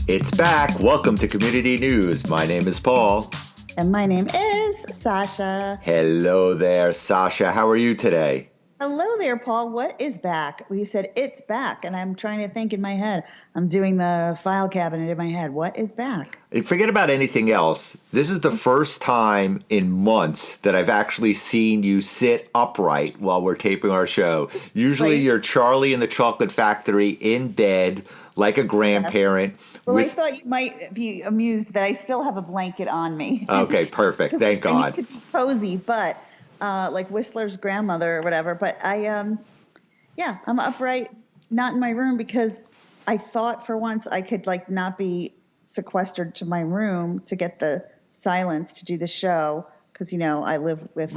It's back. Welcome to Community News. My name is Paul. And my name is Sasha. Hello there, Sasha. How are you today? Hello there, Paul. What is back? Well, you said it's back, and I'm trying to think in my head. I'm doing the file cabinet in my head. What is back? Forget about anything else. This is the first time in months that I've actually seen you sit upright while we're taping our show. Usually you're Charlie in the Chocolate Factory in bed like a grandparent. Well, I thought you might be amused that I still have a blanket on me. Okay, perfect. Thank God. I need to be cozy, but like Whistler's grandmother or whatever. But I'm upright, not in my room because I thought for once I could like not be sequestered to my room to get the silence to do the show because, you know, I live with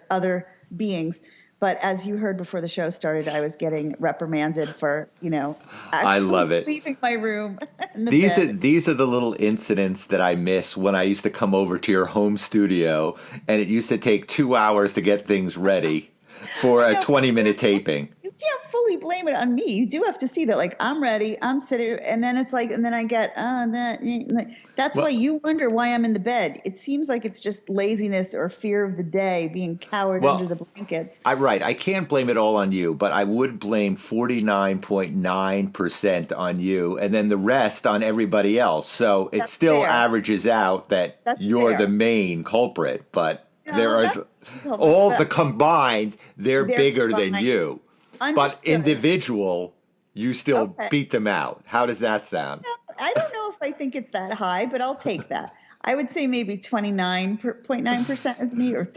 other beings. But as you heard before the show started, I was getting reprimanded for, you know, I love it. Leaving my room. These are the little incidents that I miss when I used to come over to your home studio, and it used to take 2 hours to get things ready for a 20-minute taping. You can't fully blame it on me. You do have to see that, like, I'm ready, I'm sitting, and then it's like, and then I get, that's why you wonder why I'm in the bed. It seems like it's just laziness or fear of the day, being cowered under the blankets. Right. I can't blame it all on you, but I would blame 49.9% on you, and then the rest on everybody else. So it still averages out that you're the main culprit, but there is all the combined, they're bigger than you. Understood. But individual, you still beat them out. How does that sound? I don't know if I think it's that high, but I'll take that. I would say maybe 29.9% of me, or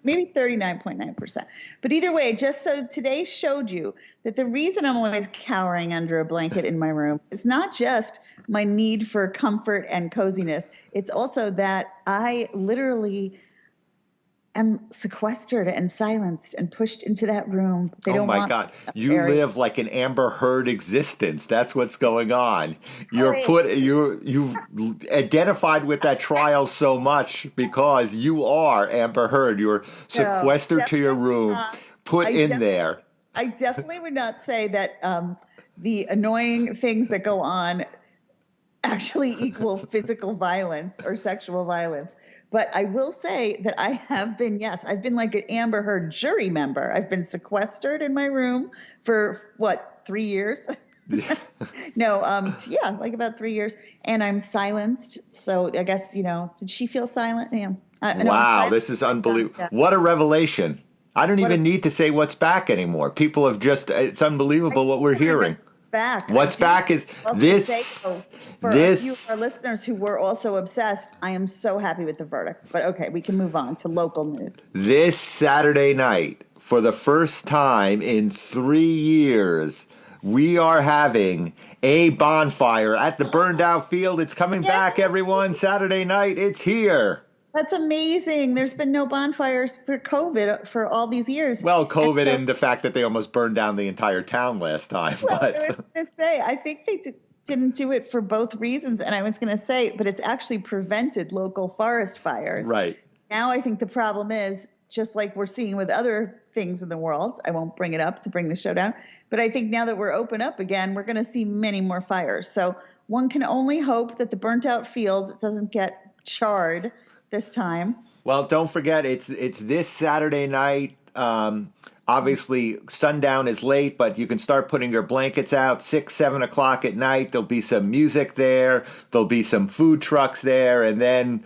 maybe 39.9%. But either way, just so today showed you that the reason I'm always cowering under a blanket in my room is not just my need for comfort and coziness. It's also that I literally am sequestered and silenced and pushed into that room. Oh my God. You live like an Amber Heard existence. That's what's going on. You've identified with that trial so much because you are Amber Heard. You're sequestered to your room, put in there. I definitely would not say that the annoying things that go on actually equal physical violence or sexual violence. But I will say that I have been, I've been like an Amber Heard jury member. I've been sequestered in my room for 3 years? Like about 3 years. And I'm silenced. So I guess, did she feel silent? Yeah. Wow, this is unbelievable. Yeah. What a revelation. I don't even need to say what's back anymore. People have it's unbelievable what we're hearing. Back. What's back is this. For a few of our listeners who were also obsessed, I am so happy with the verdict. But okay, we can move on to local news. This Saturday night, for the first time in 3 years, we are having a bonfire at the burned out field. It's coming back, everyone. Saturday night, it's here. That's amazing. There's been no bonfires for COVID for all these years. Well, COVID and the fact that they almost burned down the entire town last time. Well, I was going to say, I think they didn't do it for both reasons. And I was going to say, but it's actually prevented local forest fires. Right. Now I think the problem is, just like we're seeing with other things in the world, I won't bring it up to bring the show down, but I think now that we're open up again, we're going to see many more fires. So one can only hope that the burnt out field doesn't get charred this time. Well, don't forget, it's this Saturday night. Obviously, sundown is late, but you can start putting your blankets out 6, 7 o'clock at night. There'll be some music there. There'll be some food trucks there. And then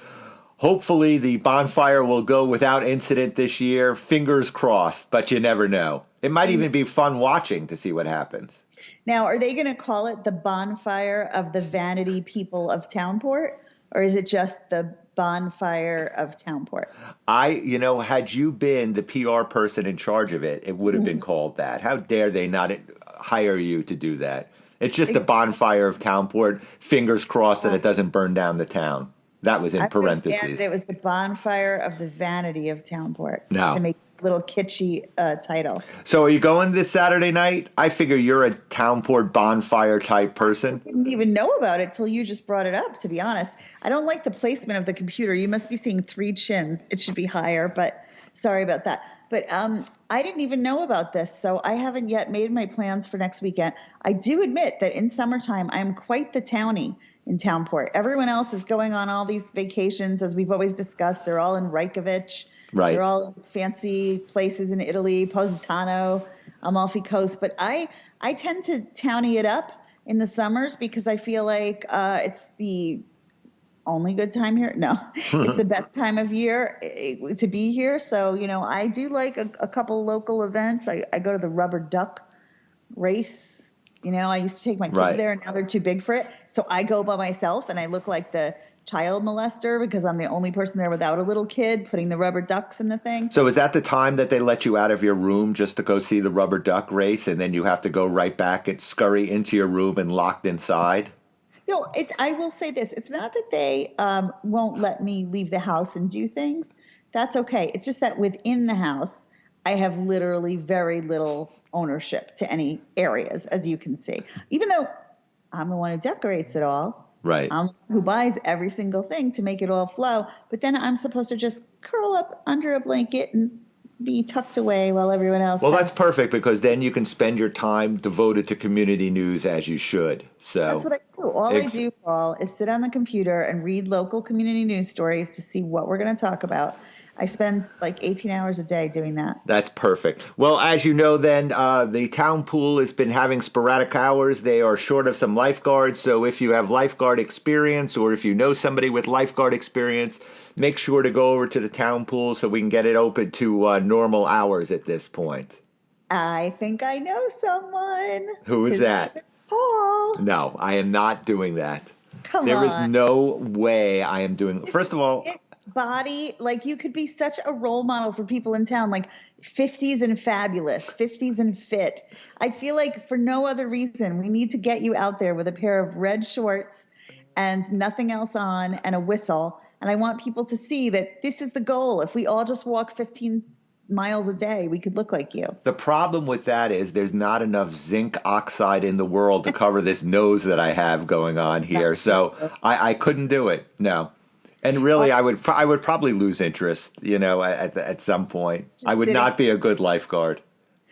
hopefully the bonfire will go without incident this year. Fingers crossed, but you never know. It might even be fun watching to see what happens. Now, are they going to call it the bonfire of the vanity people of Townport? Or is it just the bonfire of Townport? Had you been the PR person in charge of it, it would have been called that. How dare they not hire you to do that? It's just the bonfire of Townport. Fingers crossed that it doesn't burn down the town. That was in parentheses. It was the bonfire of the vanity of Townport. No. To make a little kitschy title. So are you going this Saturday night? I figure you're a Townport bonfire type person. I didn't even know about it till you just brought it up, to be honest. I don't like the placement of the computer. You must be seeing 3 chins. It should be higher, but Sorry about that. But I didn't even know about this, so I haven't yet made my plans for next weekend. I do admit that in summertime, I'm quite the townie in Townport. Everyone else is going on all these vacations, as we've always discussed. They're all in Reykjavik. Right. They're all fancy places in Italy, Positano, Amalfi Coast. But I tend to townie it up in the summers because I feel like it's the only good time here. No, it's the best time of year to be here. So, I do like a couple local events. I go to the rubber duck race. I used to take my kids there, and now they're too big for it. So I go by myself, and I look like the child molester because I'm the only person there without a little kid putting the rubber ducks in the thing. So is that the time that they let you out of your room just to go see the rubber duck race, and then you have to go right back and scurry into your room and locked inside? No, I will say this. It's not that they won't let me leave the house and do things. That's okay. It's just that within the house, I have literally very little ownership to any areas, as you can see. Even though I'm the one who decorates it all. Right. I'm the one who buys every single thing to make it all flow. But then I'm supposed to just curl up under a blanket and be tucked away while everyone else. Well, that's perfect because then you can spend your time devoted to community news as you should. So that's what I do. All I do, Paul, is sit on the computer and read local community news stories to see what we're going to talk about. I spend like 18 hours a day doing that. That's perfect. Well, as you know, then the town pool has been having sporadic hours. They are short of some lifeguards. So if you have lifeguard experience or if you know somebody with lifeguard experience, make sure to go over to the town pool so we can get it open to normal hours at this point. I think I know someone. Who is that? Paul. No, I am not doing that. Come on. There is no way I am doing. First of all, body, like you could be such a role model for people in town, like 50s and fabulous, 50s and fit. I feel like for no other reason, we need to get you out there with a pair of red shorts and nothing else on and a whistle. And I want people to see that this is the goal. If we all just walk 15 miles a day, we could look like you. The problem with that is there's not enough zinc oxide in the world to cover this nose that I have going on here. So I couldn't do it. No. And really, I would probably lose interest, at some point. I would not be a good lifeguard.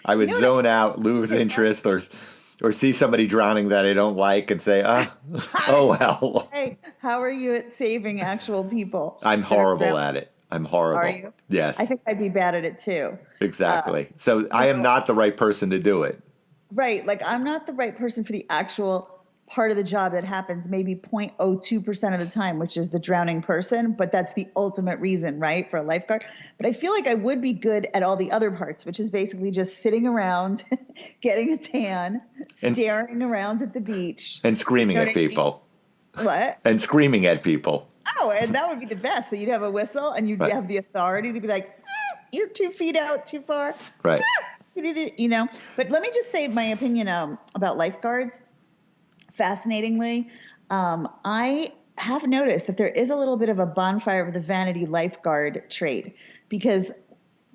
I would zone out, lose interest, or see somebody drowning that I don't like and say, oh, well. Hey, how are you at saving actual people? I'm horrible at it. I'm horrible. Are you? Yes. I think I'd be bad at it, too. Exactly. So I am not the right person to do it. Right. Like, I'm not the right person for the actual part of the job that happens maybe 0.02% of the time, which is the drowning person. But that's the ultimate reason, right, for a lifeguard. But I feel like I would be good at all the other parts, which is basically just sitting around, getting a tan, staring around at the beach. And screaming at people. What? And screaming at people. Oh, and that would be the best. So you'd have a whistle and you'd have the authority to be like, you're 2 feet out too far. Right. But let me just say my opinion about lifeguards. Fascinatingly, I have noticed that there is a little bit of a bonfire of the vanity lifeguard trade because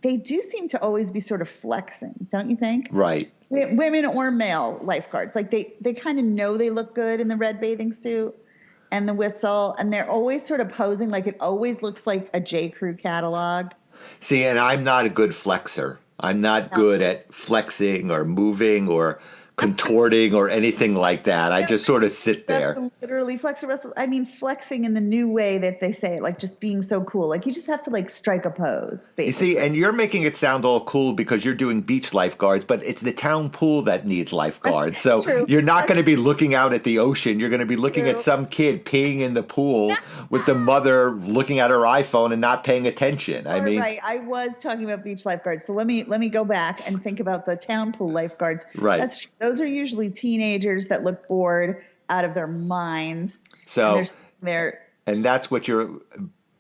they do seem to always be sort of flexing, don't you think? Right. Women or male lifeguards, like they kind of know they look good in the red bathing suit and the whistle, and they're always sort of posing like it always looks like a J. Crew catalog. See, and I'm not a good flexer. I'm not good at flexing or moving or contorting or anything like that. I just sort of sit there. Literally flexing in the new way that they say it, like just being so cool. Like you just have to like strike a pose, basically. You see, and you're making it sound all cool because you're doing beach lifeguards, but it's the town pool that needs lifeguards. So True. You're not going to be looking out at the ocean. You're going to be looking at some kid peeing in the pool with the mother looking at her iPhone and not paying attention. Right. I was talking about beach lifeguards. So let me go back and think about the town pool lifeguards. Right. Those are usually teenagers that look bored out of their minds. So they're and that's what you're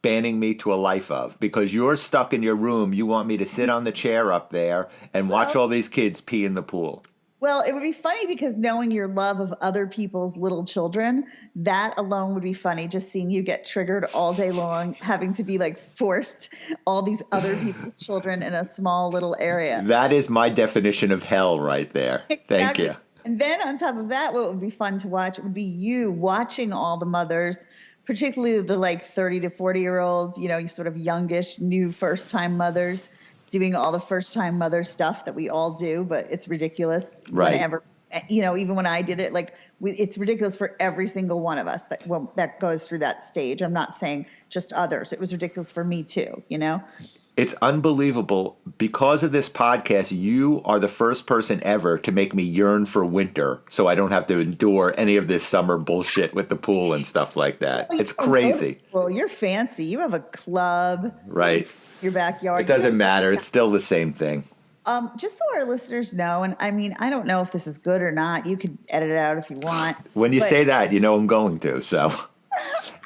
banning me to a life of because you're stuck in your room. You want me to sit on the chair up there and watch all these kids pee in the pool. Well, it would be funny because knowing your love of other people's little children, that alone would be funny. Just seeing you get triggered all day long, having to be like forced all these other people's children in a small little area. That is my definition of hell right there. Thank you. And then on top of that, what would be fun to watch would be you watching all the mothers, particularly the like 30 to 40-year-olds, you sort of youngish, new first-time mothers, doing all the first time mother stuff that we all do, but it's ridiculous. Right. Whenever, even when I did it, like it's ridiculous for every single one of us that goes through that stage. I'm not saying just others. It was ridiculous for me too, It's unbelievable. Because of this podcast, you are the first person ever to make me yearn for winter so I don't have to endure any of this summer bullshit with the pool and stuff like that. It's crazy. Well, you're fancy. You have a club. Right. Your backyard. It doesn't matter. It's still the same thing. Just so our listeners know, and I mean, I don't know if this is good or not. You could edit it out if you want. When you say that, I'm going to. So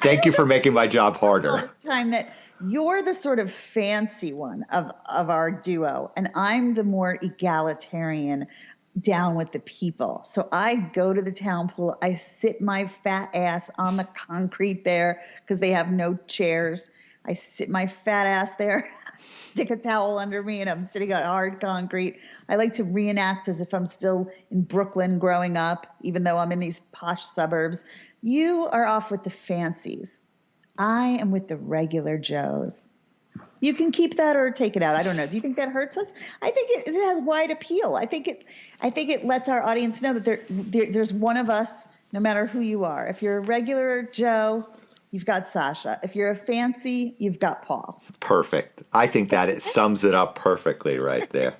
thank you for making my job harder. All the time that you're the sort of fancy one of our duo, and I'm the more egalitarian, down with the people. So I go to the town pool. I sit my fat ass on the concrete there because they have no chairs. I sit my fat ass there, stick a towel under me, and I'm sitting on hard concrete. I like to reenact as if I'm still in Brooklyn growing up, even though I'm in these posh suburbs. You are off with the fancies. I am with the regular Joes. You can keep that or take it out. I don't know. Do you think that hurts us? I think it has wide appeal. I think it lets our audience know that there's one of us, no matter who you are. If you're a regular Joe, you've got Sasha. If you're a fancy, you've got Paul. Perfect. I think that it sums it up perfectly right there.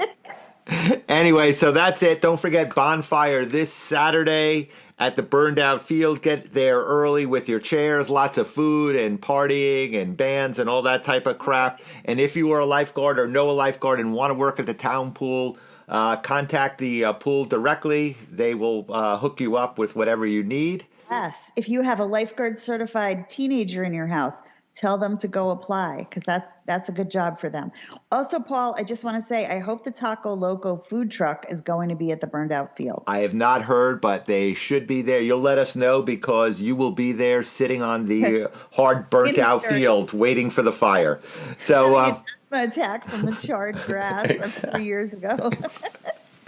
Anyway, so that's it. Don't forget Bonfire this Saturday at the burned out field. Get there early with your chairs, lots of food and partying and bands and all that type of crap. And if you are a lifeguard or know a lifeguard and want to work at the town pool, contact the pool directly. They will hook you up with whatever you need. Yes. If you have a lifeguard certified teenager in your house, tell them to go apply because that's a good job for them. Also, Paul, I just want to say I hope the Taco Loco food truck is going to be at the burned out field. I have not heard, but they should be there. You'll let us know because you will be there sitting on the hard burnt out field waiting for the fire. So an asthma attack from the charred grass of 3 years ago.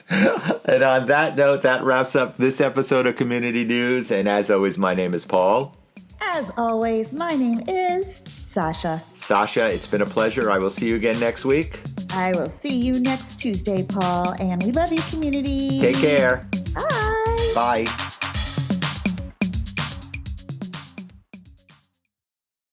And on that note, that wraps up this episode of Community News. And as always, my name is Paul. As always, my name is Sasha. Sasha, it's been a pleasure. I will see you again next week. I will see you next Tuesday, Paul. And we love you, community. Take care. Bye. Bye.